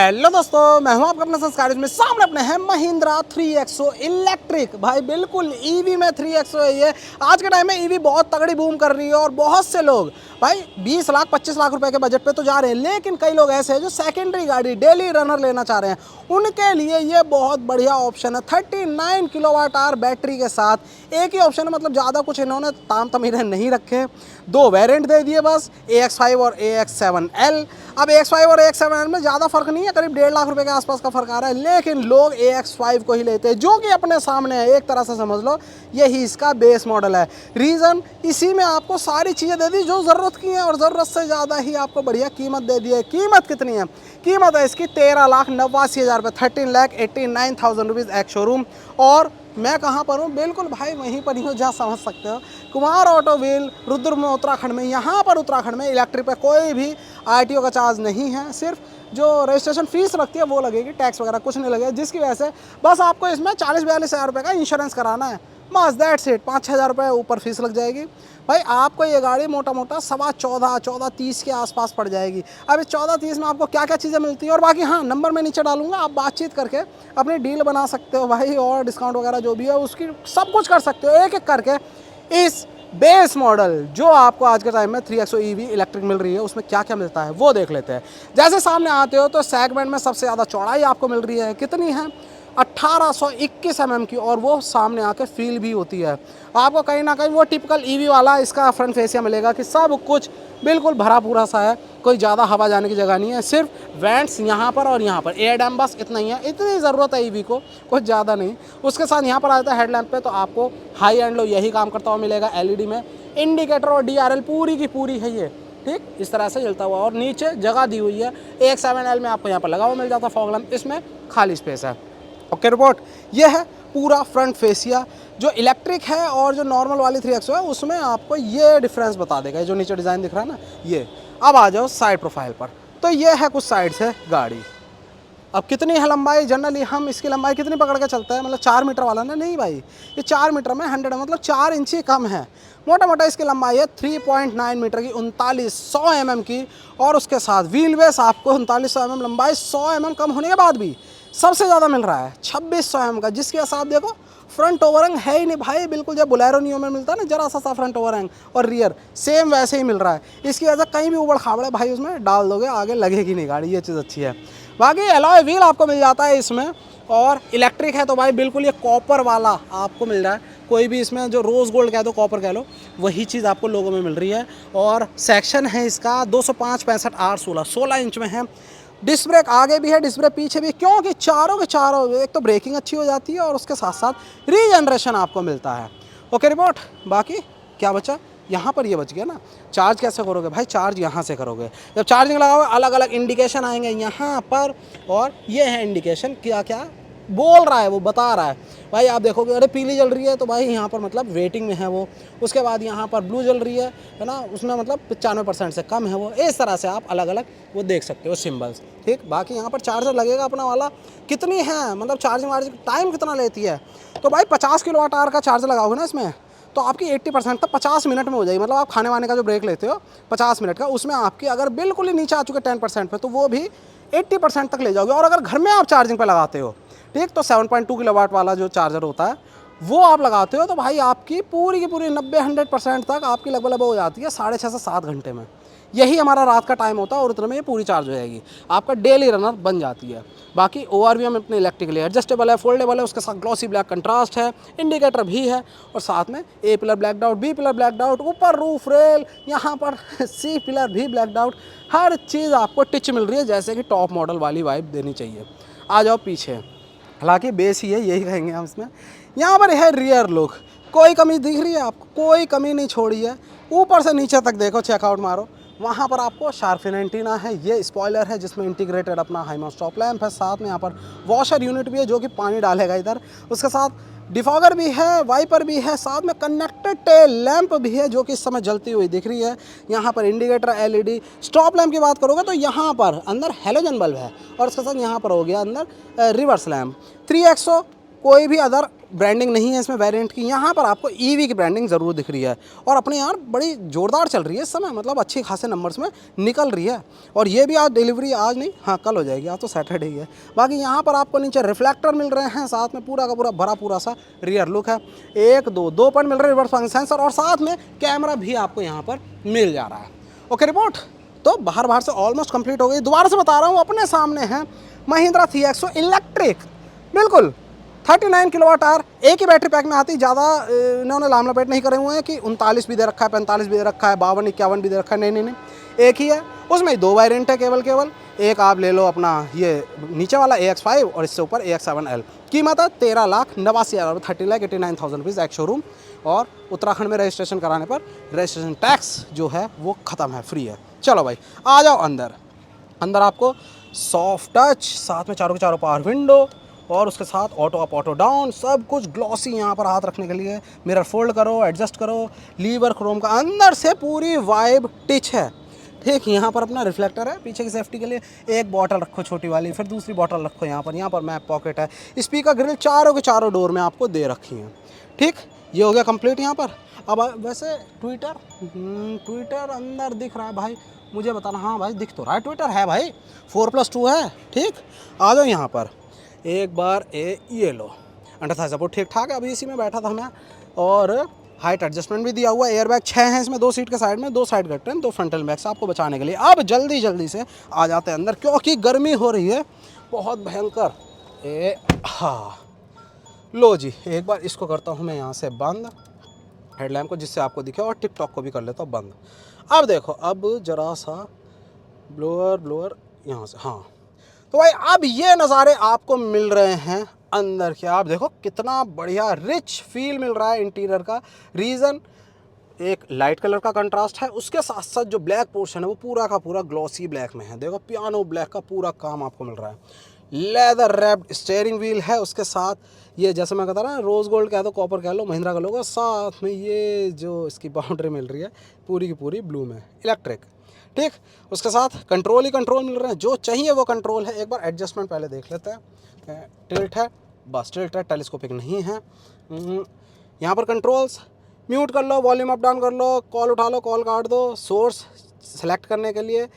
Hello दोस्तों, मैं हूं आपका अपना संस्कार में। सामने अपने हैं महिंद्रा 3XO इलेक्ट्रिक। भाई बिल्कुल ईवी में 3XO है ये। आज के टाइम में ईवी बहुत तगड़ी बूम कर रही है और बहुत से लोग भाई 20 लाख 25 लाख रुपए के बजट पे तो जा रहे हैं, लेकिन कई लोग ऐसे हैं जो सेकेंडरी गाड़ी डेली रनर लेना चाह रहे हैं। उनके लिए ये बहुत बढ़िया ऑप्शन है। 39 किलोवाट आवर बैटरी के साथ एक ही ऑप्शन है, मतलब ज़्यादा कुछ इन्होंने ताम तमीरे नहीं रखे। दो वेरिएंट दे दिए बस, AX5 और AX7L। अब AX5 और AX7L में ज़्यादा फर्क नहीं है, करीब 1.5 लाख रुपए के आसपास का फर्क आ रहा है, लेकिन लोग AX5 को ही लेते हैं जो कि अपने सामने है। एक तरह से समझ लो यही इसका बेस मॉडल है। रीज़न, इसी में आपको सारी चीज़ें दे दी जो ज़रूरत की हैं और ज़रूरत से ज़्यादा ही आपको बढ़िया कीमत दे दी है। कीमत कितनी है? कीमत है इसकी 13,89,000 रुपये, 13,89,000 रुपीज़ एक्स शोरूम। और मैं कहाँ पर हूँ? बिल्कुल भाई वहीं पर ही हूँ जहाँ समझ सकते हो, कुमार ऑटो व्हील, रुद्र में, उत्तराखंड में। यहाँ पर उत्तराखंड में इलेक्ट्रिक पे कोई भी RTO का चार्ज नहीं है, सिर्फ जो रजिस्ट्रेशन फीस लगती है वो लगेगी, टैक्स वगैरह कुछ नहीं लगेगा, जिसकी वजह से बस आपको इसमें 40-42 हज़ार रुपये का इंश्योरेंस कराना है, बस दैट्स इट। 5-6 हज़ार रुपये ऊपर फीस लग जाएगी। भाई आपको ये गाड़ी मोटा मोटा 14.25 के आसपास पड़ जाएगी। अब इस 14-30 में आपको क्या क्या चीज़ें मिलती हैं और बाकी हाँ नंबर मैं नीचे डालूंगा, आप बातचीत करके अपनी डील बना सकते हो भाई, और डिस्काउंट वगैरह जो भी है उसकी सब कुछ कर सकते हो एक एक करके। इस बेस मॉडल जो आपको आज के टाइम में 3XO EV इलेक्ट्रिक मिल रही है उसमें क्या क्या मिलता है वो देख लेते हैं। जैसे सामने आते हो तो सेगमेंट में सबसे ज़्यादा चौड़ाई आपको मिल रही है, कितनी है? 1821 mm की, और वो सामने आके फील भी होती है। आपको कहीं ना कहीं वो टिपिकल EV वाला इसका फ्रंट फेसिया मिलेगा कि सब कुछ बिल्कुल भरा पूरा सा है, कोई ज़्यादा हवा जाने की जगह नहीं है, सिर्फ वेंट्स यहाँ पर और यहाँ पर, एयर डैम, बस इतना ही है। इतनी ज़रूरत है EV को, कुछ ज़्यादा नहीं। उसके साथ यहाँ पर आ जाता है हेडलैम्प पे, तो आपको हाई एंड लो यही काम करता हुआ मिलेगा। LED में इंडिकेटर और DRL पूरी की पूरी है ये, ठीक इस तरह से जलता हुआ। और नीचे जगह दी हुई है, AX7L में आपको यहाँ पर लगा हुआ मिल जाता है फॉग लैम्प, इसमें खाली स्पेस है। ओके रिपोर्ट, ये है पूरा फ्रंट फेसिया जो इलेक्ट्रिक है, और जो नॉर्मल वाली 3XO है उसमें आपको ये डिफरेंस बता देगा। जो नीचे डिज़ाइन दिख रहा है ना ये। अब आ जाओ साइड प्रोफाइल पर, तो ये है कुछ साइड से गाड़ी। अब कितनी है लंबाई? जनरली हम इसकी लंबाई कितनी पकड़ के चलते हैं, मतलब 4 मीटर वाला ना, नहीं भाई, ये 4 मीटर में 100 मतलब 4 इंच ही कम है। मोटा मोटा इसकी लंबाई है 3.9 मीटर की, 3900 mm की। और उसके साथ व्हील बेस आपको 3900 mm लंबाई, 100 mm कम होने के बाद भी सबसे ज़्यादा मिल रहा है 2600 mm का, जिसके साथ देखो फ्रंट ओवरहैंग है ही नहीं भाई, बिल्कुल जब बोलेरो नियो में मिलता है ना जरा सा फ्रंट ओवरहैंग, और रियर सेम वैसे ही मिल रहा है। इसकी वजह कहीं भी उबड़ खाबड़ भाई उसमें डाल दोगे आगे लगेगी नहीं गाड़ी, ये चीज़ अच्छी है। बाकी एलॉय व्हील आपको मिल जाता है इसमें, और इलेक्ट्रिक है तो भाई बिल्कुल ये कॉपर वाला आपको मिल रहा है। कोई भी इसमें जो रोज़ गोल्ड कह दो, कॉपर कह लो, वही चीज़ आपको लोगों में मिल रही है। और सेक्शन है इसका 205 65 R16, 16 इंच में है। डिस्क ब्रेक आगे भी है, डिस्क ब्रेक पीछे भी, क्योंकि चारों के चारों एक तो ब्रेकिंग अच्छी हो जाती है और उसके साथ साथ रीजनरेशन आपको मिलता है। ओके रिपोर्ट, बाकी क्या बचा? यहाँ पर ये बच गया ना। चार्ज कैसे करोगे भाई? चार्ज यहाँ से करोगे। जब चार्जिंग लगाओगे अलग अलग इंडिकेशन आएंगे यहाँ पर, और ये है इंडिकेशन, क्या क्या बोल रहा है वो बता रहा है भाई। आप देखोगे अरे पीली जल रही है तो भाई यहाँ पर मतलब वेटिंग में है वो। उसके बाद यहाँ पर ब्लू जल रही है ना, उसमें मतलब 95% से कम है वो। इस तरह से आप अलग अलग वो देख सकते हो सिंबल्स, ठीक। बाकी यहाँ पर चार्जर लगेगा अपना वाला, कितनी है मतलब चार्जिंग वार्जिंग टाइम कितना लेती है, तो भाई 50 किलोवाट आवर का चार्जर लगाओगे ना इसमें, तो आपकी 80% तक 50 मिनट में हो जाएगी। मतलब आप खाने वाने का जो ब्रेक लेते हो 50 मिनट का, उसमें आपकी अगर बिल्कुल ही नीचे आ चुके 10% पे, तो वो भी 80% तक ले जाओगे। और अगर घर में आप चार्जिंग पे लगाते हो, ठीक, तो 7.2 किलोवाट वाला जो चार्जर होता है वो आप लगाते हो, तो भाई आपकी पूरी की पूरी 90-100% तक आपकी लगभग हो जाती है 6.5 से 7 घंटे में। यही हमारा रात का टाइम होता है और उतने में ये पूरी चार्ज हो जाएगी, आपका डेली रनर बन जाती है। बाकी ORVM अपने इलेक्ट्रिकली एडजस्टेबल है, फोल्डेबल है, उसके साथ ग्लॉसी ब्लैक कंट्रास्ट है, इंडिकेटर भी है, और साथ में A pillar black doubt, B pillar black doubt, ऊपर रूफ रेल, यहाँ पर C पिलर भी ब्लैक डाउट, हर चीज़ आपको टिच मिल रही है, जैसे कि टॉप मॉडल वाली वाइब देनी चाहिए। आ जाओ पीछे, हालांकि बेस ही है, यही कहेंगे हम इसमें। यहाँ पर है रियर लुक, कोई कमी दिख रही है आपको? कोई कमी नहीं छोड़ी है। ऊपर से नीचे तक देखो, चेकआउट मारो, वहाँ पर आपको शार्फिन एंटीना है, ये स्पॉइलर है जिसमें इंटीग्रेटेड अपना हाईमाउस स्टॉप लैंप है, साथ में यहाँ पर वॉशर यूनिट भी है जो कि पानी डालेगा इधर, उसके साथ डिफॉगर भी है, वाइपर भी है, साथ में कनेक्टेड टेल लैंप भी है जो कि इस समय जलती हुई दिख रही है। यहाँ पर इंडिकेटर, LED, स्टॉप लैंप की बात करोगे तो यहाँ पर अंदर हेलोजन बल्ब है, और उसके साथ यहाँ पर हो गया अंदर रिवर्स लैंप। 3XO कोई भी अदर ब्रांडिंग नहीं है इसमें वेरिएंट की। यहाँ पर आपको ईवी की ब्रांडिंग ज़रूर दिख रही है और अपने यार बड़ी ज़ोरदार चल रही है इस समय, मतलब अच्छे खासे नंबर्स में निकल रही है। और ये भी आज डिलीवरी, आज नहीं, हाँ कल हो जाएगी, आज तो सैटरडे ही है। बाकी यहाँ पर आपको नीचे रिफ्लेक्टर मिल रहे हैं, साथ में पूरा का पूरा भरा पूरा सा रियर लुक है। एक दो पॉइंट मिल रहे हैं रिवर्स सेंसर, और साथ में कैमरा भी आपको यहाँ पर मिल जा रहा है। ओके रिपोर्ट तो बाहर से ऑलमोस्ट कंप्लीट हो गई। दोबारा से बता रहा हूँ, अपने सामने है महिंद्रा 3XO इलेक्ट्रिक, बिल्कुल 39 किलोवाट आवर, एक ही बैटरी पैक में आती। ज़्यादा इन्होंने लाम लपेट नहीं करे हुए हैं कि 39 भी दे रखा है, 45 भी दे रखा है, 52 51 भी दे रखा है, नहीं, एक ही है। उसमें 2 वेरिएंट है केवल। एक आप ले लो अपना ये नीचे वाला AX5 और इससे ऊपर AX7L। कीमत है 13,89,000, 30,89,000 रुपीज़ एक शोरूम। और उत्तराखंड में रजिस्ट्रेशन कराने पर रजिस्ट्रेशन टैक्स जो है वो ख़त्म है, फ्री है। चलो भाई आ जाओ अंदर। अंदर आपको सॉफ्ट टच, साथ में चारों के चारों पावर विंडो, और उसके साथ ऑटो अप ऑटो डाउन, सब कुछ ग्लॉसी यहाँ पर हाथ रखने के लिए। मिरर फोल्ड करो, एडजस्ट करो, लीवर क्रोम का, अंदर से पूरी वाइब टिच है। ठीक, यहाँ पर अपना रिफ्लेक्टर है पीछे की सेफ्टी के लिए। एक बॉटल रखो छोटी वाली, फिर दूसरी बॉटल रखो यहाँ पर मैप पॉकेट है। स्पीकर ग्रिल चारों के चारों डोर में आपको दे रखी हैं। ठीक, ये हो गया कंप्लीट यहाँ पर। अब वैसे ट्विटर अंदर दिख रहा है भाई, मुझे बताना। हाँ भाई दिख तो रहा है, ट्विटर है भाई, 4+2 है। ठीक, आ जाओ यहाँ पर एक बार ये लो। अंडर थाई सपोर्ट ठीक ठाक है, अभी इसी में बैठा था मैं। और हाइट एडजस्टमेंट भी दिया हुआ है। एयरबैग 6 हैं इसमें, 2 सीट के साइड में, 2 साइड कर्टन, 2 फ्रंटल बैग से आपको बचाने के लिए। अब जल्दी से आ जाते हैं अंदर, क्योंकि गर्मी हो रही है बहुत भयंकर। हाँ लो जी, एक बार इसको करता हूँ मैं यहाँ से बंद, हेडलैम्प को, जिससे आपको दिखे, और टिकटॉक को भी कर लेता हूँ बंद। अब देखो, अब जरा सा ब्लोअर यहाँ से, हाँ तो भाई अब ये नज़ारे आपको मिल रहे हैं अंदर के। आप देखो कितना बढ़िया रिच फील मिल रहा है इंटीरियर का। रीज़न एक लाइट कलर का कंट्रास्ट है, उसके साथ साथ जो ब्लैक पोर्शन है वो पूरा का पूरा ग्लॉसी ब्लैक में है। देखो पियानो ब्लैक का पूरा काम आपको मिल रहा है। लेदर रैप्ड स्टीयरिंग व्हील है, उसके साथ ये जैसे मैं कहता ना, रोज़ गोल्ड कह दो, कॉपर कह लो, महिंद्रा का लोगो, साथ में ये जो इसकी बाउंड्री मिल रही है पूरी की पूरी ब्लू में, इलेक्ट्रिक। ठीक, उसके साथ कंट्रोल ही कंट्रोल मिल रहे हैं, जो चाहिए वो कंट्रोल है। एक बार एडजस्टमेंट पहले देख लेते हैं। टिल्ट है, बस टिल्ट है, टेलीस्कोपिक नहीं है। यहाँ पर कंट्रोल्स, म्यूट कर लो, वॉल्यूम अप डाउन कर लो, कॉल उठा लो, कॉल काट दो, सोर्स सेलेक्ट करने के लिए,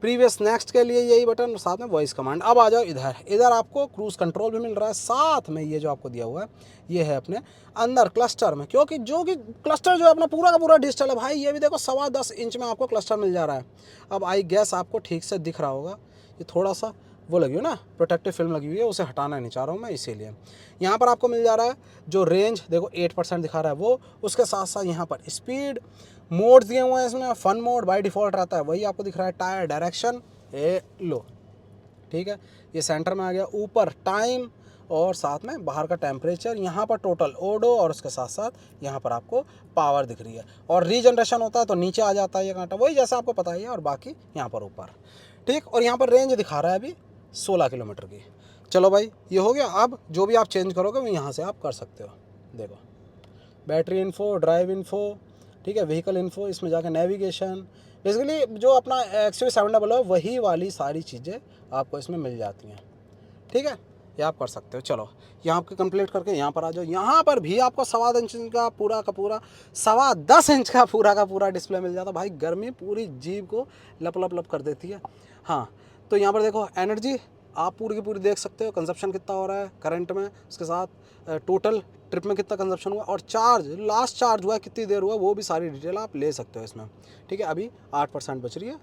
प्रीवियस नेक्स्ट के लिए यही बटन, साथ में वॉइस कमांड। अब आ जाओ इधर आपको क्रूज़ कंट्रोल भी मिल रहा है, साथ में ये जो आपको दिया हुआ है ये है अपने अंदर क्लस्टर में, क्योंकि जो कि क्लस्टर जो है अपना पूरा का पूरा डिजिटल है भाई। ये भी देखो 10.25 इंच में आपको क्लस्टर मिल जा रहा है। अब आई गैस आपको ठीक से दिख रहा होगा, ये थोड़ा सा वो लगी हुई ना, प्रोटेक्टिव फिल्म लगी हुई है, उसे हटाना नहीं चाह रहा हूँ मैं, इसीलिए। यहाँ पर आपको मिल जा रहा है जो रेंज, देखो 8% दिखा रहा है वो, उसके साथ साथ यहाँ पर स्पीड मोड्स दिए हुए हैं इसमें। फन मोड बाय डिफ़ॉल्ट रहता है, वही आपको दिख रहा है। टायर डायरेक्शन लो, ठीक है, ये सेंटर में आ गया। ऊपर टाइम और साथ में बाहर का टेम्परेचर, यहाँ पर टोटल ओडो, और उसके साथ साथ यहाँ पर आपको पावर दिख रही है। और रीजनरेशन होता है तो नीचे आ जाता है ये कांटा, वही जैसा आपको पता ही है, और बाकी यहाँ पर ऊपर। ठीक, और यहाँ पर रेंज दिखा रहा है अभी 16 किलोमीटर की। चलो भाई ये हो गया। अब जो भी आप चेंज करोगे वो यहाँ से आप कर सकते हो। देखो बैटरी इन्फो, ड्राइव इन्फो, ठीक है, व्हीकल इन्फो, इसमें जाकर नेविगेशन, बेसिकली जो अपना XUV700 है वही वाली सारी चीज़ें आपको इसमें मिल जाती हैं। ठीक है, ये आप कर सकते हो। चलो यहाँ आपके कंप्लीट करके यहाँ पर आ जाओ। यहाँ पर भी आपको 10.25 इंच का पूरा का पूरा, 10.25 इंच का पूरा डिस्प्ले मिल जाता। भाई गर्मी पूरी जीभ को लप कर देती है। हाँ तो यहाँ पर देखो एनर्जी आप पूरी की पूरी देख सकते हो, कंजप्शन कितना हो रहा है करंट में, उसके साथ टोटल ट्रिप में कितना कंजप्शन हुआ, और चार्ज, लास्ट चार्ज हुआ है कितनी देर हुआ, वो भी सारी डिटेल आप ले सकते हो इसमें। ठीक है, अभी 8% बच रही है,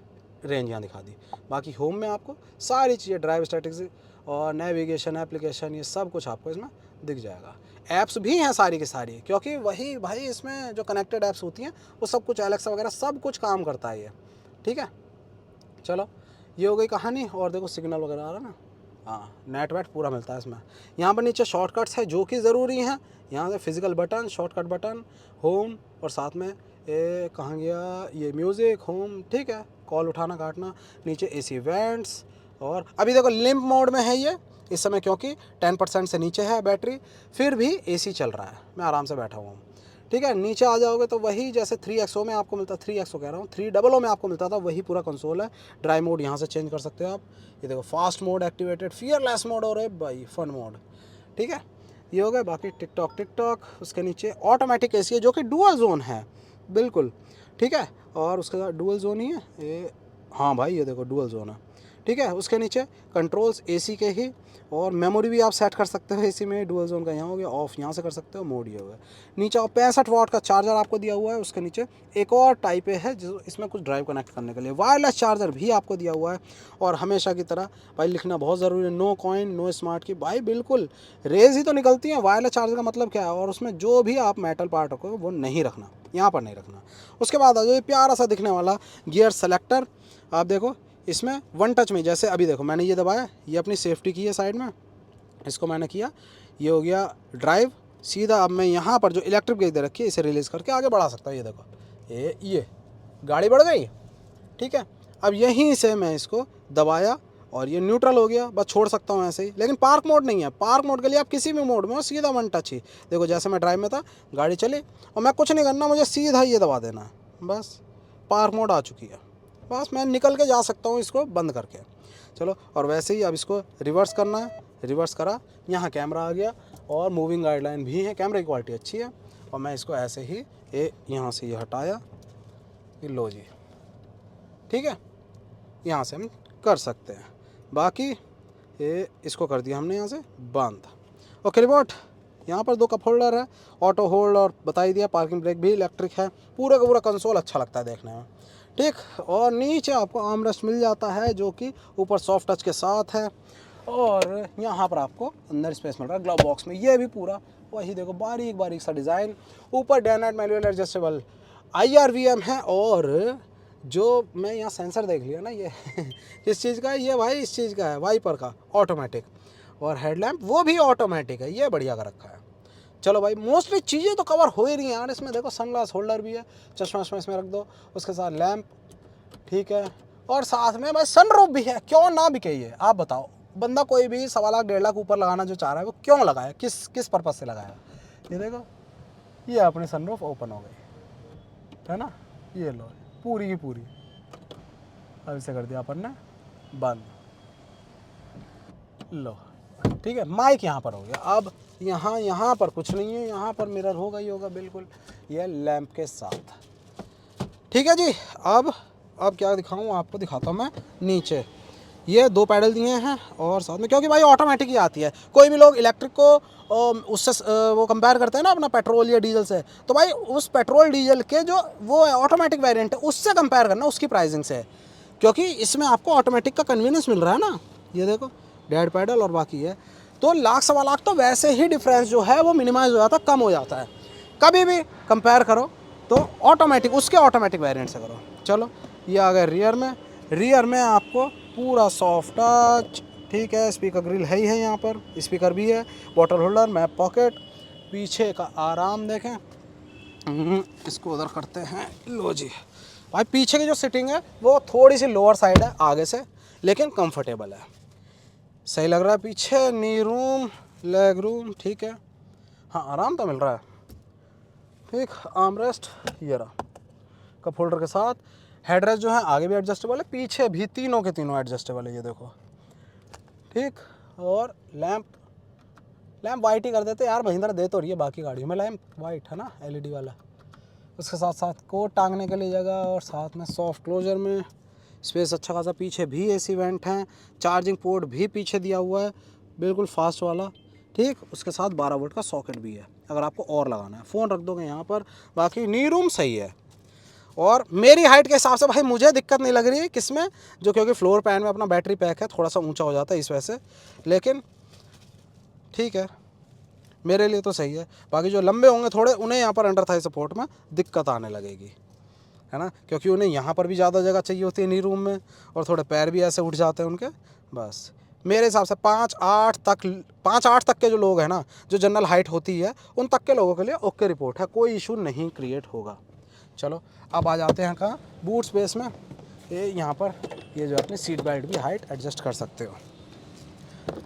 रेंज यहाँ दिखा दी। बाकी होम में आपको सारी चीज़ें, ड्राइव स्टैटिक्स और नेविगेशन, एप्लीकेशन, ये सब कुछ आपको इसमें दिख जाएगा। ऐप्स भी हैं सारी की सारी, क्योंकि वही भाई इसमें जो कनेक्टेड ऐप्स होती हैं वो सब कुछ, एलेक्सा वगैरह सब कुछ काम करता है ये। ठीक है, चलो ये हो गई कहानी। और देखो सिग्नल वगैरह आ रहा है ना, हाँ नेट वेट पूरा मिलता है इसमें। यहाँ पर नीचे शॉर्टकट्स है जो कि ज़रूरी हैं। यहाँ से physical button, shortcut button, home, और साथ में कहाँ गया ये म्यूज़िक, होम, ठीक है, कॉल उठाना काटना, नीचे AC वेंट्स। और अभी देखो लिम्प मोड में है ये इस समय, क्योंकि 10% से नीचे है बैटरी, फिर भी AC चल रहा है, मैं आराम से बैठा हुआ हूँ। ठीक है, नीचे आ जाओगे तो वही जैसे 3XO में आपको मिलता, 3XO कह रहा हूँ, 300 में आपको मिलता था, वही पूरा कंसोल है। ड्राइव मोड यहाँ से चेंज कर सकते हो आप। ये देखो fast mode activated, fearless mode, और भाई फन मोड। ठीक है, ये हो गए। बाकी टिकटॉक टिकटॉक, उसके नीचे ऑटोमेटिक एसी है जो कि डुअल जोन है बिल्कुल, ठीक है। और उसके बाद डुअल जोन ही है ये, हाँ भाई ये देखो डुअल जोन है, ठीक है। उसके नीचे कंट्रोल्स एसी के ही, और मेमोरी भी आप सेट कर सकते हो एसी में। डुअल जोन का यहाँ हो गया ऑफ, यहाँ से कर सकते हो, मोड ये हो गया। नीचे 65 वाट का चार्जर आपको दिया हुआ है। उसके नीचे एक और टाइप ए है जो इसमें कुछ ड्राइव कनेक्ट करने के लिए, वायरलेस चार्जर भी आपको दिया हुआ है। और हमेशा की तरह भाई लिखना बहुत ज़रूरी है, नो कॉइन नो स्मार्ट की। भाई बिल्कुल रेज ही तो निकलती है, वायरलेस चार्जर का मतलब क्या है। और उसमें जो भी आप मेटल पार्ट रखोगे वो नहीं रखना, यहाँ पर नहीं रखना। उसके बाद आ जाओ ये प्यारा सा दिखने वाला गियर सेलेक्टर। आप देखो इसमें वन टच में, जैसे अभी देखो मैंने ये दबाया, ये अपनी सेफ्टी की है साइड में, इसको मैंने किया, ये हो गया ड्राइव सीधा। अब मैं यहाँ पर जो इलेक्ट्रिक ब्रेक दे रखी है इसे रिलीज़ करके आगे बढ़ा सकता हूँ। ये देखो ये गाड़ी बढ़ गई, ठीक है। अब यहीं से मैं इसको दबाया और ये न्यूट्रल हो गया, बस छोड़ सकता हूँ ऐसे ही। लेकिन पार्क मोड नहीं है, पार्क मोड के लिए आप किसी भी मोड में हो सीधा वन टच ही। देखो जैसे मैं ड्राइव में था, गाड़ी चली और मैं कुछ नहीं करना, मुझे सीधा ये दबा देना है, बस पार्क मोड आ चुकी है, बस मैं निकल के जा सकता हूँ इसको बंद करके। चलो, और वैसे ही अब इसको रिवर्स करना है, रिवर्स करा, यहाँ कैमरा आ गया और मूविंग गाइडलाइन भी है, कैमरे की क्वालिटी अच्छी है। और मैं इसको ऐसे ही यहाँ से ये हटाया, ये लो जी, ठीक है, यहाँ से हम कर सकते हैं। बाकी ये इसको कर दिया हमने यहाँ से बंद। ओके रिमोट, यहाँ पर 2 कप होल्डर है, ऑटो होल्ड और बता ही दिया, पार्किंग ब्रेक भी इलेक्ट्रिक है। पूरा का पूरा कंसोल अच्छा लगता है देखने में, ठीक। और नीचे आपको आर्मरेस्ट मिल जाता है जो कि ऊपर सॉफ्ट टच के साथ है। और यहाँ पर आपको अंदर स्पेस मिल रहा है ग्लव बॉक्स में, ये भी पूरा वही देखो बारीक बारीक सा डिज़ाइन। ऊपर day night manual adjustable IRVM है। और जो मैं यहाँ सेंसर देख लिया ना, ये किस चीज़ का है, ये भाई इस चीज़ का है, वाइपर का, ऑटोमेटिक। और हेडलैम्प वो भी ऑटोमेटिक है, ये बढ़िया कर रखा है। चलो भाई मोस्टली चीज़ें तो कवर हो ही रही हैं यार। इसमें देखो सनग्लास होल्डर भी है, चश्मा वश्मा इसमें रख दो, उसके साथ लैंप, ठीक है। और साथ में भाई सनरूफ भी है, क्यों ना भी कहिए आप बताओ। बंदा कोई भी 1.25 लाख 1.5 लाख ऊपर लगाना जो चाह रहा है वो क्यों लगाया, किस पर्पज़ से लगाया। ये देखो ये अपनी सनरूफ ओपन हो गई है ना, ये लो पूरी की पूरी। अब इसे कर दिया अपन ने बंद, लो ठीक है। माइक यहाँ पर हो गया। अब यहाँ पर कुछ नहीं है, यहाँ पर मिरर होगा ही होगा बिल्कुल, ये लैंप के साथ, ठीक है जी। अब क्या दिखाऊँ आपको, दिखाता हूँ मैं नीचे। ये 2 पैडल दिए हैं और साथ में, क्योंकि भाई ऑटोमेटिक ही आती है। कोई भी लोग इलेक्ट्रिक को उससे वो कंपेयर करते हैं ना अपना पेट्रोल या डीजल से, तो भाई उस पेट्रोल डीजल के जो वो ऑटोमेटिक वेरिएंट है उससे कंपेयर करना उसकी प्राइसिंग से, क्योंकि इसमें आपको ऑटोमेटिक का कन्वीनियंस मिल रहा है ना। ये देखो डेड पैडल और बाकी है, तो 1,00,000-1.25 लाख तो वैसे ही डिफरेंस जो है वो मिनिमाइज हो जाता है, कम हो जाता है। कभी भी कंपेयर करो तो ऑटोमेटिक उसके ऑटोमेटिक वेरिएंट से करो। चलो ये आ गया रियर में आपको पूरा सॉफ्ट टच, ठीक है। स्पीकर ग्रिल है ही है, यहाँ पर स्पीकर भी है, बॉटल होल्डर, मैप पॉकेट, पीछे का आराम देखें। इसको उधर करते हैं, लो जी भाई। पीछे की जो सीटिंग है वो थोड़ी सी लोअर साइड है आगे से, लेकिन कंफर्टेबल है, सही लग रहा है। पीछे नी रूम, लेग रूम, ठीक है, हाँ आराम तो मिल रहा है, ठीक। आर्मरेस्ट ये रहा कप होल्डर के साथ। हेडरेस्ट जो है आगे भी एडजस्टेबल है, पीछे भी तीनों के तीनों एडजस्टेबल है, ये देखो, ठीक। और लैंप वाइट ही कर देते यार, महिंद्रा दे तो रही है बाकी गाड़ियों में लैंप वाइट है ना, LED वाला। उसके साथ साथ कोट टांगने के लिए जगह, और साथ में सॉफ्ट क्लोजर में स्पेस अच्छा खासा। पीछे भी AC वेंट हैं, चार्जिंग पोर्ट भी पीछे दिया हुआ है बिल्कुल फास्ट वाला, ठीक। उसके साथ 12 वोल्ट का सॉकेट भी है अगर आपको और लगाना है, फ़ोन रख दोगे यहाँ पर। बाकी नी रूम सही है। और मेरी हाइट के हिसाब से भाई मुझे दिक्कत नहीं लग रही है किसमें, जो क्योंकि फ्लोर पैन में अपना बैटरी पैक है, थोड़ा सा ऊंचा हो जाता है इस वजह से, लेकिन ठीक है मेरे लिए तो सही है। बाकी जो लंबे होंगे थोड़े, उन्हें यहाँ पर अंडर थाई सपोर्ट में दिक्कत आने लगेगी, है ना, क्योंकि उन्हें यहाँ पर भी ज़्यादा जगह चाहिए होती है नी रूम में, और थोड़े पैर भी ऐसे उठ जाते हैं उनके। बस मेरे हिसाब से 5'8" तक के जो लोग हैं ना, जो जनरल हाइट होती है, उन तक के लोगों के लिए ओके रिपोर्ट है, कोई इशू नहीं क्रिएट होगा। चलो अब आ जाते हैं कहाँ, बूट स्पेस में। ये यहाँ पर ये जो अपनी सीट बेल्ट भी हाइट एडजस्ट कर सकते हो।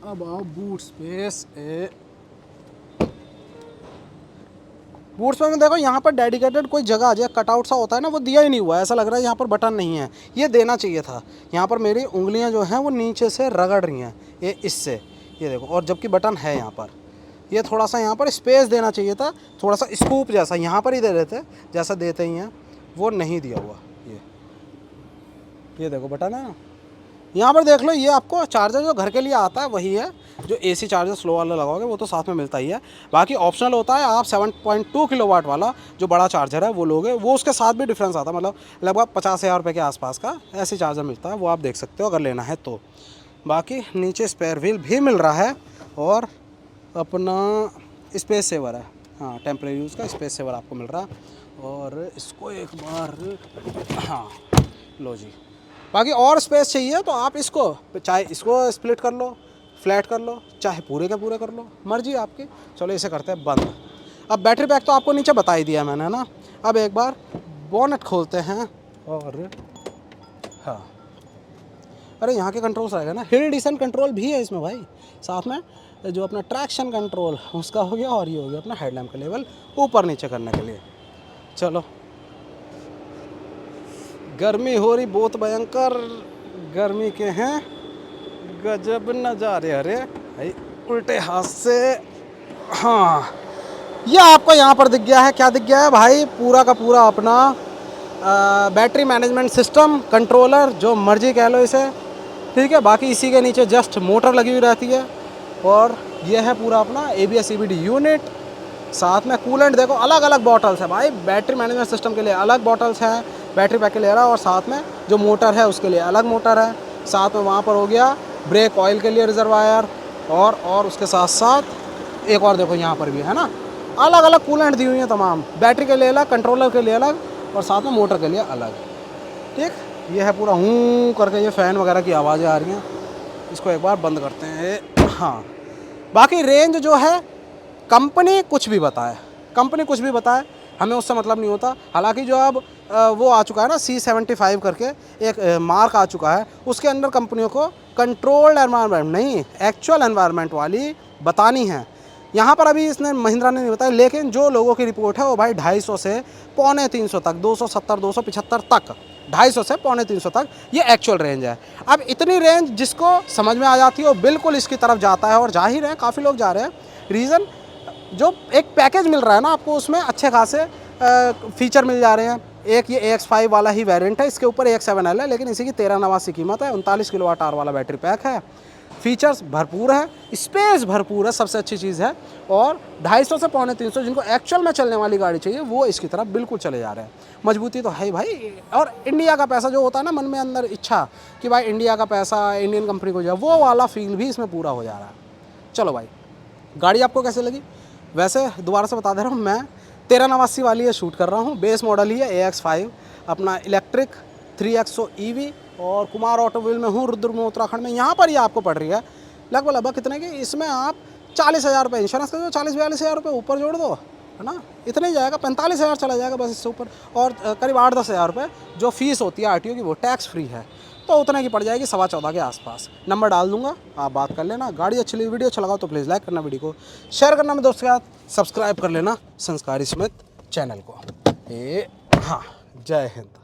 अब आओ बूट स्पेस। बूट स्पेस में देखो यहाँ पर डेडिकेटेड कोई जगह आ जाए, कटआउट सा होता है ना, वो दिया ही नहीं हुआ है, ऐसा लग रहा है यहाँ पर बटन नहीं है, ये देना चाहिए था। यहाँ पर मेरी उंगलियाँ जो हैं वो नीचे से रगड़ रही हैं ये इससे, ये देखो, और जबकि बटन है यहाँ पर, ये थोड़ा सा यहाँ पर स्पेस देना चाहिए था, थोड़ा सा स्कूप जैसा यहाँ पर ही दे देते जैसा देते ही हैं, वो नहीं दिया हुआ। ये देखो बटन है ना, यहाँ पर देख लो। ये आपको चार्जर जो घर के लिए आता है वही है, जो AC चार्जर स्लो वाला लगाओगे वो तो साथ में मिलता ही है। बाकी ऑप्शनल होता है, आप 7.2 किलोवाट वाला जो बड़ा चार्जर है वो लोगे, वो उसके साथ भी डिफरेंस आता है, मतलब लगभग 50,000 रुपये के आसपास का ऐसी चार्जर मिलता है, वो आप देख सकते हो अगर लेना है तो। बाकी नीचे स्पेयर व्हील भी मिल रहा है और अपना स्पेस सेवर है, हाँ टेम्परेरी यूज़ का स्पेस सेवर आपको मिल रहा है। और इसको एक बार, हाँ लो जी। बाकी और स्पेस चाहिए तो आप इसको चाहे इसको स्प्लिट कर लो, फ्लैट कर लो, चाहे पूरे के पूरे कर लो, मर्जी आपकी। चलो इसे करते हैं बंद। अब बैटरी पैक तो आपको नीचे बता ही दिया मैंने ना। अब एक बार बोनेट खोलते हैं और हाँ, अरे यहाँ के कंट्रोल्स रहेगा ना, हिल डिसेंट कंट्रोल भी है इसमें भाई, साथ में जो अपना ट्रैक्शन कंट्रोल उसका हो गया, और ये हो गया अपना हेडलैम्प का लेवल ऊपर नीचे करने के लिए। चलो, गर्मी हो रही बहुत भयंकर, गर्मी के हैं गजब नज़ारे। अरे भाई उल्टे हाथ से, हाँ ये आपको यहाँ पर दिख गया है, क्या दिख गया है भाई, पूरा का पूरा अपना बैटरी मैनेजमेंट सिस्टम कंट्रोलर, जो मर्जी कह लो इसे, ठीक है। बाकी इसी के नीचे जस्ट मोटर लगी हुई रहती है, और ये है पूरा अपना ABS CVT यूनिट। साथ में कूलेंट देखो, अलग अलग बॉटल्स है भाई, बैटरी मैनेजमेंट सिस्टम के लिए अलग बॉटल्स हैं, बैटरी पैक के लिए अलग, और साथ में जो मोटर है उसके लिए अलग मोटर है। साथ में वहाँ पर हो गया ब्रेक ऑयल के लिए रिजर्वायर, और उसके साथ साथ एक और देखो यहाँ पर भी है ना, अलग अलग कूलेंट दी हुई हैं तमाम, बैटरी के लिए अलग, कंट्रोलर के लिए अलग, और साथ में मोटर के लिए अलग। ठीक, ये है पूरा हूँ करके, ये फ़ैन वगैरह की आवाज़ें आ रही हैं, इसको एक बार बंद करते हैं। हाँ, बाकी रेंज जो है कंपनी कुछ भी बताए, कंपनी कुछ भी बताए, हमें उससे मतलब नहीं होता। हालांकि जो अब वो आ चुका है ना C75 करके एक मार्क आ चुका है, उसके अंदर कंपनियों को कंट्रोल्ड एनवायरनमेंट नहीं, एक्चुअल एनवायरनमेंट वाली बतानी है। यहाँ पर अभी इसने महिंद्रा ने नहीं बताया, लेकिन जो लोगों की रिपोर्ट है वो भाई 250 से 250 तक, 270 275 तक, 250 से 250 तक ये एक्चुअल रेंज है। अब इतनी रेंज जिसको समझ में आ जाती है वो बिल्कुल इसकी तरफ जाता है, और जा ही रहे हैं, काफ़ी लोग जा रहे हैं। रीज़न, जो एक पैकेज मिल रहा है ना आपको, उसमें अच्छे खासे फीचर मिल जा रहे हैं। एक ये AX5 वाला ही वेरिएंट है, इसके ऊपर AX7L है, लेकिन इसी की 1389 कीमत है। 39 किलोवाट आवर वाला बैटरी पैक है, फीचर्स भरपूर है, स्पेस भरपूर है, सबसे अच्छी चीज़ है। और 250 से 250 जिनको एक्चुअल में चलने वाली गाड़ी चाहिए वो इसकी तरफ बिल्कुल चले जा रहे हैं। मजबूती तो है भाई, और इंडिया का पैसा जो होता है ना, मन में अंदर इच्छा कि भाई इंडिया का पैसा इंडियन कंपनी को जाए, वो वाला फील भी इसमें पूरा हो जा रहा है। चलो भाई, गाड़ी आपको कैसे लगी? वैसे दोबारा से बता दे रहा हूँ, मैं 1389 वाली ये शूट कर रहा हूँ, बेस मॉडल ही है AX5, अपना इलेक्ट्रिक 3XO EV, और कुमार ऑटोमोबाइल में हूँ, रुद्रपुर में, उत्तराखंड में। यहाँ पर ही आपको पड़ रही है लगभग कितने की, इसमें आप 40,000 रुपये इंश्योरेंस कर दो, 40-42,000 रुपये ऊपर जोड़ दो, है ना, इतना ही जाएगा, 45,000 चला जाएगा बस इससे ऊपर। और करीब 8-10,000 रुपये जो फीस होती है RTO की वो टैक्स फ्री है, तो उतने की पड़ जाएगी 14.25 के आसपास। नंबर डाल दूंगा, आप बात कर लेना। गाड़ी अच्छी लगी, वीडियो अच्छा लगा तो प्लीज़ लाइक करना, वीडियो को शेयर करना मेरे दोस्तों के साथ, सब्सक्राइब कर लेना संस्कारी स्मिथ चैनल को। हाँ, जय हिंद।